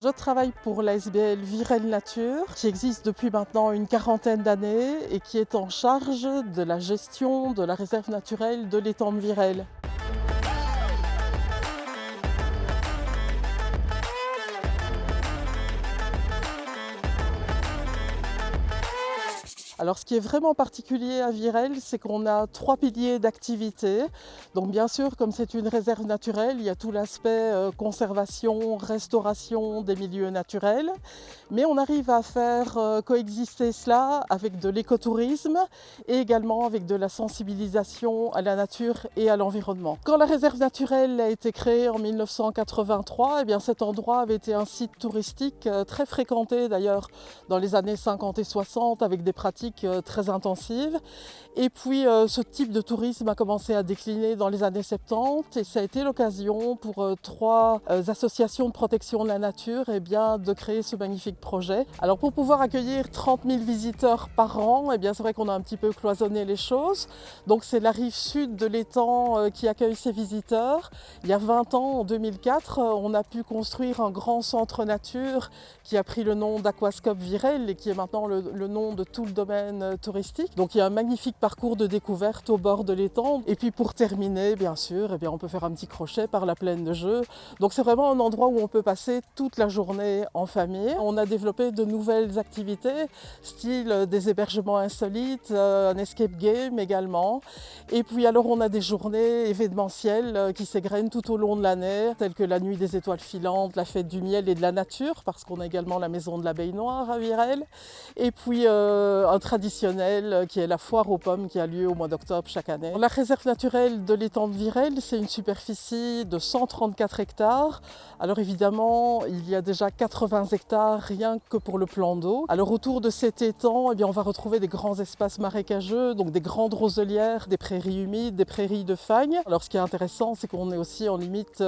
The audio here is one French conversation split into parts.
Je travaille pour l'ASBL Virel Nature, qui existe depuis maintenant une quarantaine d'années et qui est en charge de la gestion de la réserve naturelle de l'étang de Virel. Alors ce qui est vraiment particulier à Virel, c'est qu'on a 3 piliers d'activité. Donc bien sûr, comme c'est une réserve naturelle, il y a tout l'aspect conservation, restauration des milieux naturels. Mais on arrive à faire coexister cela avec de l'écotourisme et également avec de la sensibilisation à la nature et à l'environnement. Quand la réserve naturelle a été créée en 1983, eh bien cet endroit avait été un site touristique très fréquenté d'ailleurs dans les années 50 et 60 avec des pratiques très intensive. Et puis ce type de tourisme a commencé à décliner dans les années 70 et ça a été l'occasion pour 3 associations de protection de la nature de créer ce magnifique projet. Alors pour pouvoir accueillir 30 000 visiteurs par an, c'est vrai qu'on a un petit peu cloisonné les choses. Donc c'est la rive sud de l'étang qui accueille ces visiteurs. Il y a 20 ans, en 2004, on a pu construire un grand centre nature qui a pris le nom d'Aquascope Virel et qui est maintenant le nom de tout le domaine touristique. Donc il y a un magnifique parcours de découverte au bord de l'étang. Et puis pour terminer, bien sûr, on peut faire un petit crochet par la plaine de jeux. Donc c'est vraiment un endroit où on peut passer toute la journée en famille. On a développé de nouvelles activités, style des hébergements insolites, un escape game également. Et puis alors on a des journées événementielles qui s'égrènent tout au long de l'année, telles que la nuit des étoiles filantes, la fête du miel et de la nature, parce qu'on a également la maison de l'abeille noire à Virel. Et puis un traditionnel qui est la foire aux pommes qui a lieu au mois d'octobre chaque année. La réserve naturelle de l'étang de Virel, c'est une superficie de 134 hectares. Alors évidemment, il y a déjà 80 hectares rien que pour le plan d'eau. Alors autour de cet étang, on va retrouver des grands espaces marécageux, donc des grandes roselières, des prairies humides, des prairies de fagne. Alors ce qui est intéressant, c'est qu'on est aussi en limite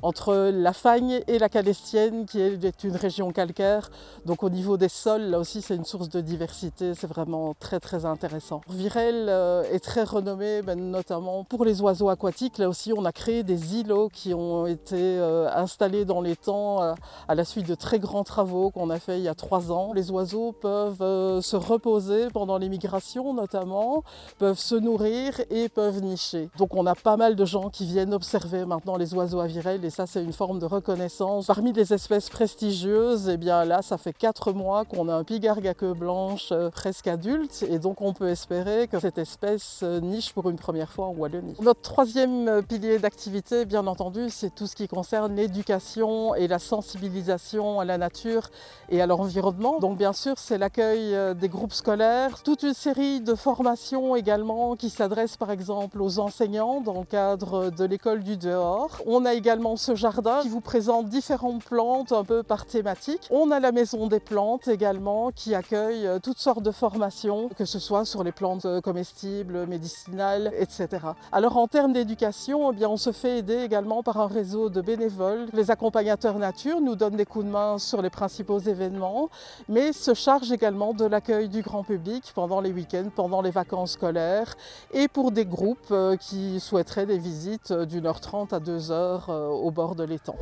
entre la fagne et la calestienne, qui est une région calcaire. Donc au niveau des sols, là aussi, c'est une source de diversité. C'est vraiment très très intéressant. Virel est très renommé notamment pour les oiseaux aquatiques. Là aussi on a créé des îlots qui ont été installés dans l'étang à la suite de très grands travaux qu'on a fait il y a 3 ans. Les oiseaux peuvent se reposer pendant les migrations notamment, peuvent se nourrir et peuvent nicher. Donc on a pas mal de gens qui viennent observer maintenant les oiseaux à Virel et ça c'est une forme de reconnaissance. Parmi les espèces prestigieuses, là ça fait 4 mois qu'on a un pigargue à queue blanche presque adulte et donc on peut espérer que cette espèce niche pour une première fois en Wallonie. Notre 3e pilier d'activité, bien entendu, c'est tout ce qui concerne l'éducation et la sensibilisation à la nature et à l'environnement. Donc bien sûr, c'est l'accueil des groupes scolaires, toute une série de formations également qui s'adressent par exemple aux enseignants dans le cadre de l'école du dehors. On a également ce jardin qui vous présente différentes plantes un peu par thématique. On a la maison des plantes également qui accueille toutes sortes de formations, que ce soit sur les plantes comestibles, médicinales, etc. Alors en termes d'éducation, on se fait aider également par un réseau de bénévoles. Les accompagnateurs nature nous donnent des coups de main sur les principaux événements, mais se chargent également de l'accueil du grand public pendant les week-ends, pendant les vacances scolaires et pour des groupes qui souhaiteraient des visites d'1h30 à 2h au bord de l'étang.